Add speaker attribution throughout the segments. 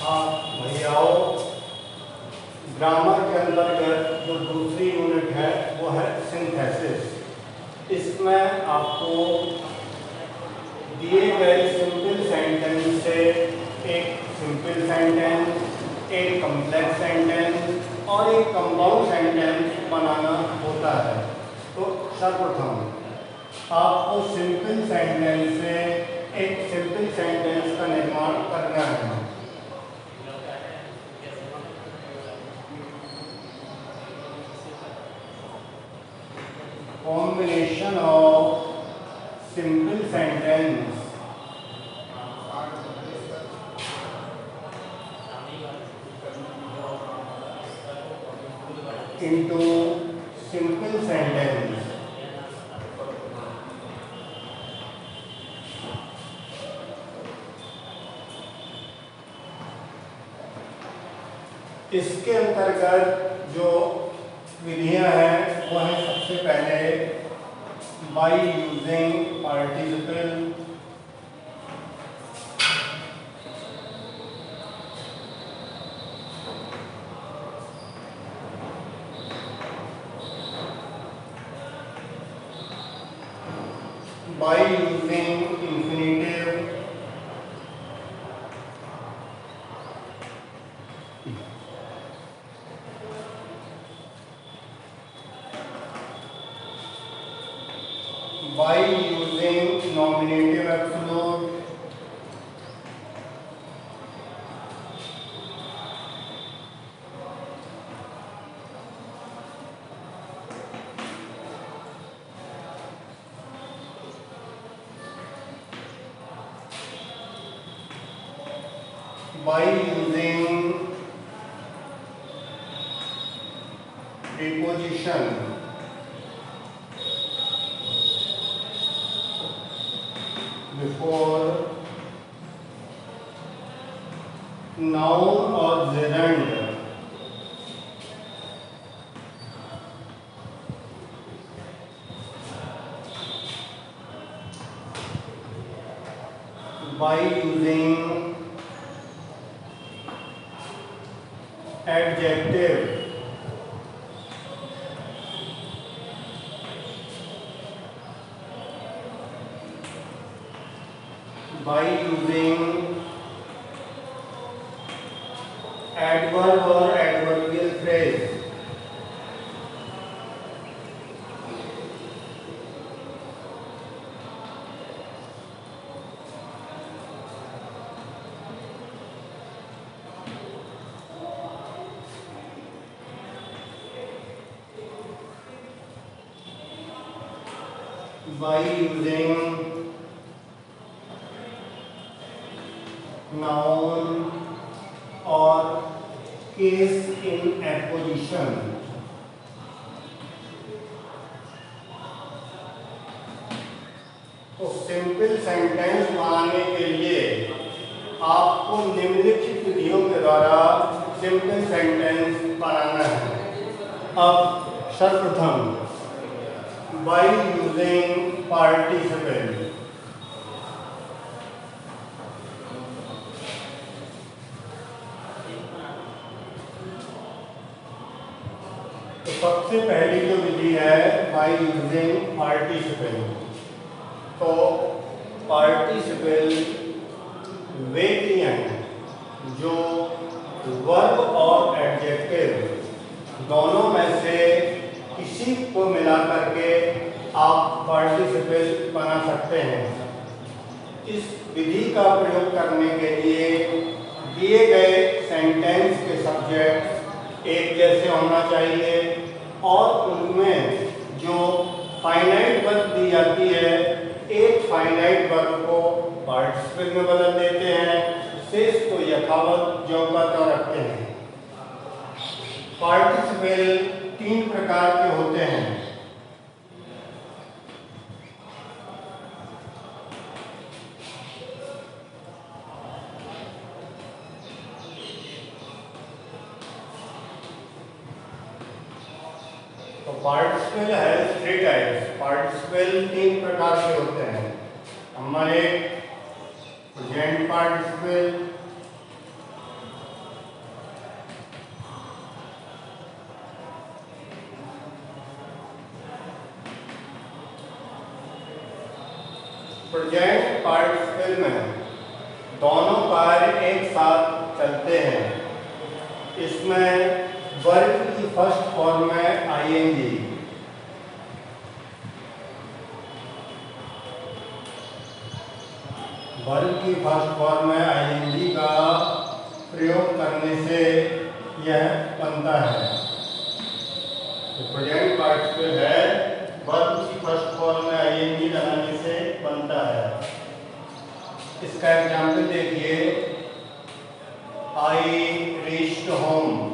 Speaker 1: हाँ भैयाओ, ग्रामर के अंतर्गत जो दूसरी यूनिट है वो है सिंथेसिस। इसमें आपको दिए गए सिंपल सेंटेंस से एक सिंपल सेंटेंस, एक कॉम्प्लेक्स सेंटेंस और एक कंपाउंड सेंटेंस बनाना होता है। तो सर्वप्रथम आपको सिंपल सेंटेंस से एक सिंपल सेंटेंस का निर्माण करना है। Combination of simple sentence into simple sentence इसके अंतर्गत जो विधियां हैं वो है सबसे पहले by using participle, by using infinitive, by using nominative absolute, by using preposition, before noun or gerund, by using adjective, by using adverb or adverbial phrase, by using noun or case in apposition। तो simple sentence बनाने के लिए आपको निम्नलिखित विधियों के द्वारा simple sentence बनाना है। अब सर्वप्रथम by using participle, तो सबसे पहली जो विधि है by using participle। तो पार्टिसिपल वे क्रियाएं हैं जो वर्ब और एडजेक्टिव दोनों में से किसी को मिला करके आप पार्टिसिपल बना सकते हैं। इस विधि का प्रयोग करने के लिए दिए गए सेंटेंस के सब्जेक्ट एक जैसे होना चाहिए और उनमें जो फाइनाइट वर्ब दी जाती है एक फाइनाइट वर्ब को पार्टिसिपल में बदल देते हैं, शेष को यथावत ज्यों का त्यों रखते हैं। पार्टिसिपल तीन प्रकार के होते हैं। तो पार्टिसिपल है थ्री टाइप्स। पार्टिसिपल तीन प्रकार के होते हैं। नंबर एक प्रेजेंट पार्टिसिपल, प्रेजेंट पार्टिसिपल में दोनों कार्य एक साथ चलते हैं। इसमें वर्ब की फर्स्ट फॉर्म है आईएनजी। वर्ब की फर्स्ट फॉर्म में आईएनजी का प्रयोग करने से यह बनता है। तो प्रेजेंट पार्टिसिपल है, वर्ब की फर्स्ट फॉर्म में आईएनजी लगाने से बनता है। इसका एग्जाम्पल देखिए, I reached home.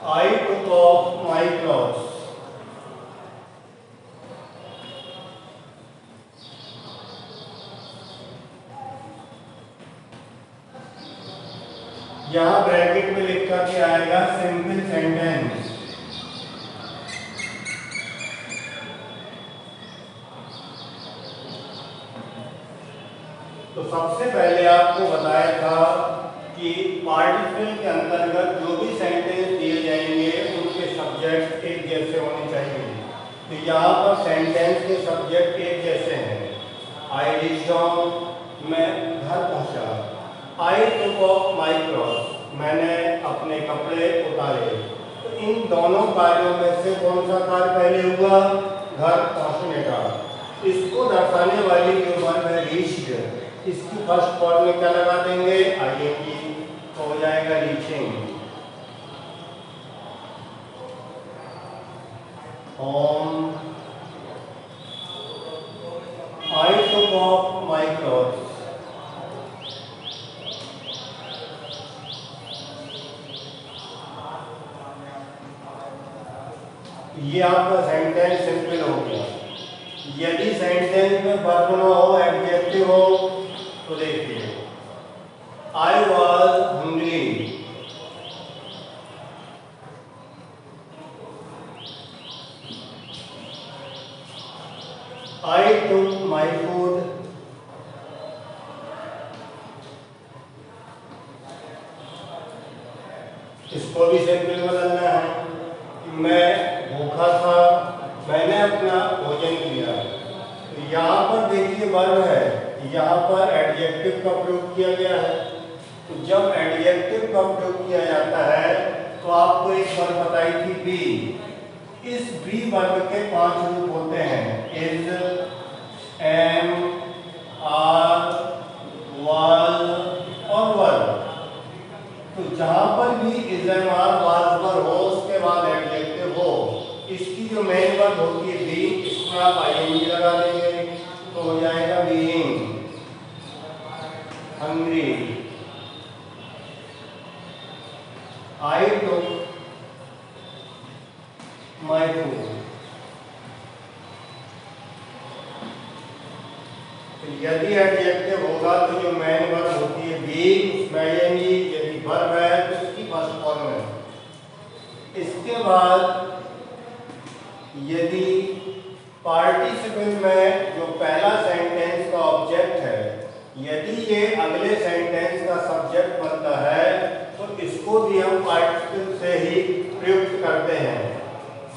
Speaker 1: I took off my clothes. यहां ब्रैकेट में लिखा के आएगा सिंपल सेंटेंस। तो सबसे पहले आपको बताया था कि पार्टिसिपल के अंतर्गत जो भी सेंटेंस दिए जाएंगे उनके सब्जेक्ट एक जैसे होने चाहिए। तो यहाँ पर सेंटेंस के सब्जेक्ट एक जैसे हैं। आई रीच्ड होम, मैं घर पहुँचा। आई टुक ऑफ माय क्लॉथ्स, मैंने अपने कपड़े उतारे। तो इन दोनों कार्यों में से कौन सा कार्य पहले हुआ? घर पहुँचने का। इसको दर्शाने वाली जो वर्ब है रीच्ड, इसकी फर्स्ट फॉर्म में क्या लगा देंगे? आईएनजी, तो हो जाएगा reaching. Home, I took off my clothes. ये आपका सेंटेंस सिंपल हो गया। यदि सेंटेंस में वर्ब न हो, एडजेक्टिव हो, तो देखिए, I was hungry. I took my food. इसको भी सिंपल बदलना है कि मैं भूखा था, मैंने अपना भोजन किया। तो यहाँ पर देखिए वर्ब है, यहाँ पर एडजेक्टिव का प्रयोग किया गया है। तो जब एडजेक्टिव का प्रयोग किया जाता है तो आपको एक वर्ब बताई थी बी। इस बी वर्ब के 5 रूप होते हैं, इज, एम, आर, वाज और वर्ब। तो जहां पर भी is, am, are, was, verb हो उसके बाद एडजेक्टिव हो, इसकी जो मेन वर्ब होती है बी, इसमें आप आईएनजी लगा देंगे तो हो जाएगा being hungry. I took my food। तो यदि एडजेक्टिव होगा तो जो मेन वर्ब होती है बी, उसमें आईएनजी। यदि वर्ब है तो इसकी फर्स्ट फॉर्म है। इसके बाद यदि पार्टिसिपल में जो पहला सेंटेंस का ऑब्जेक्ट है, यदि ये अगले सेंटेंस का सब्जेक्ट बनता है तो इसको भी हम पार्टिसिपल से ही प्रयुक्त करते हैं।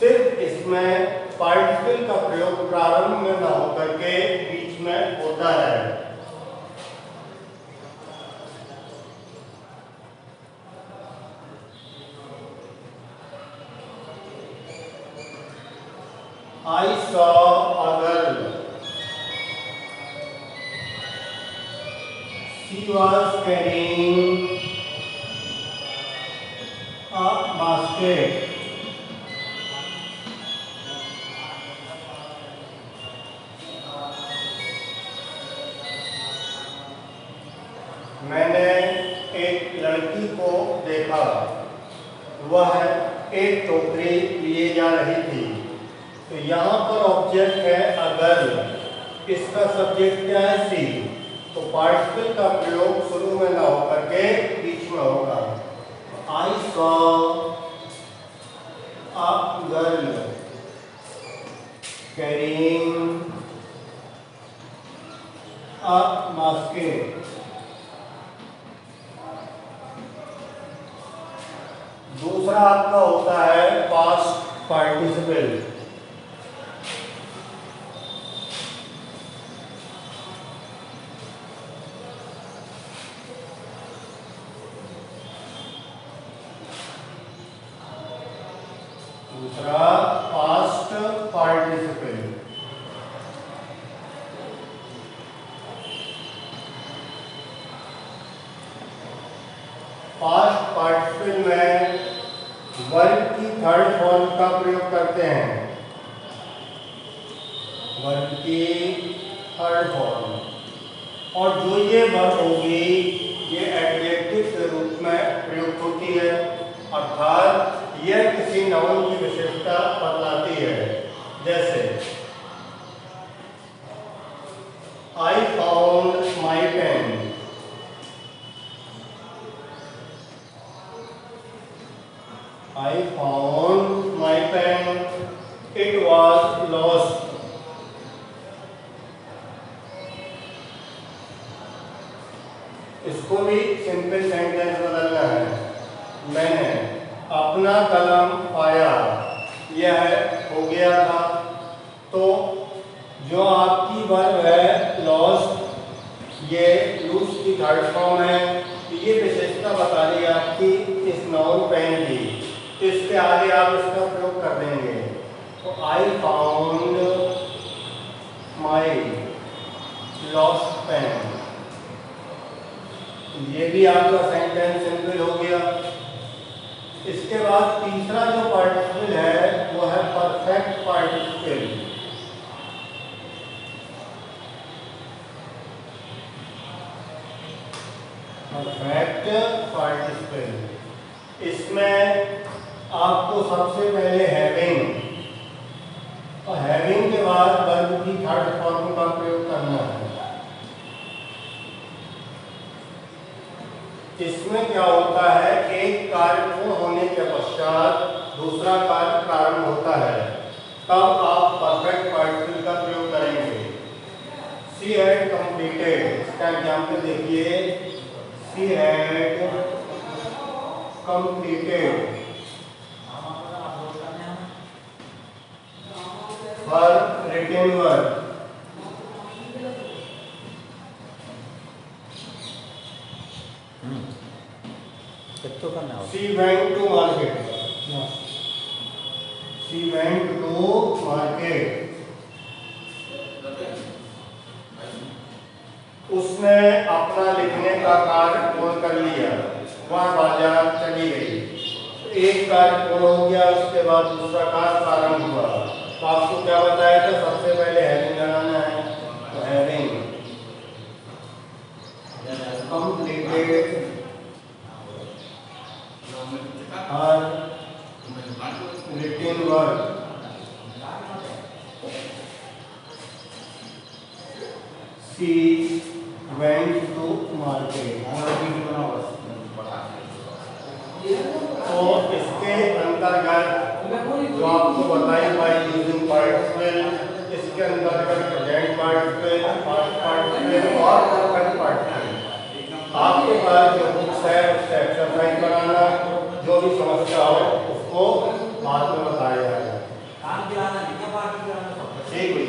Speaker 1: सिर्फ इसमें पार्टिसिपल का प्रयोग प्रारंभ में न होकर के बीच में होता है। I saw a girl. She was carrying a basket. मैंने एक लड़की को देखा, वह एक टोकरी लिए जा रही थी। तो यहाँ पर ऑब्जेक्ट है अ गर्ल, इसका सब्जेक्ट क्या है? सी। तो पार्टिसिपल का प्रयोग शुरू में ना होकर के बीच में होगा। I saw a girl carrying a basket. दूसरा तीसरा आपका होता है पास्ट पार्टिसिपल। दूसरा पास्ट पार्टिसिपल। पास्ट पार्टिसिपल में वर्ब की थर्ड फॉर्म का प्रयोग करते हैं। वर्ब की थर्ड फॉर्म, और जो ये वर्ब होगी ये एडजेक्टिव के रूप में प्रयुक्त होती है, अर्थात यह किसी नाउन की विशेषता बतलाती है। जैसे I found my pen. I found my pen. It was lost. इसको भी सिंपल सेंटेंस बदलना है। मैंने अपना कलम पाया, यह हो गया था। तो जो आपकी वर्ब है लॉस्ट, ये लूज की थर्ड फॉर्म है। ये विशेषता बता रही है आपकी इस नाउन पेन की। इसके आगे आप इसका प्रयोग कर देंगे। तो I found my lost pen, ये भी आपका सेंटेंस सिंपल हो गया। इसके बाद तीसरा जो पार्टिसिपल है वो है परफेक्ट पार्टिसिपल। परफेक्ट पार्टिसिपल, इसमें आपको सबसे पहले हैविंग, और हैविंग के बाद वर्ब की थर्ड फॉर्म का प्रयोग करना है। इसमें क्या होता है, एक कार्य पूर्ण होने के पश्चात दूसरा कार्य प्रारंभ होता है, तब आप परफेक्ट पार्टिसिपल का प्रयोग करेंगे। शी हैड कंप्लीटेड, इसका एग्जाम्पल देखिए। She had completed her written work. She went to market. She went to market. उसने अपना लिखने का कार्य पूर्ण कर लिया, वह बाजार चली गई। एक कार्य पूर्ण हो गया, उसके बाद दूसरा कार्य प्रारंभ हुआ। तो आपको क्या बताया था, सबसे पहले हैविंग लगाना है। तो having completed her written work. She went to market. तो इसके अंतर्गत जो आपको बताई बाय यूजिंग पार्टिसिपल, इसके अंतर्गत प्रेजेंट पार्टिसिपल, पास्ट पार्टिसिपल और परफेक्ट पार्टिसिपल। आपके पास जो बुक्स है उससे एक्सरसाइज कराना, जो भी समस्या हो उसको बाद में बताया जाएगा। ठीक हुई।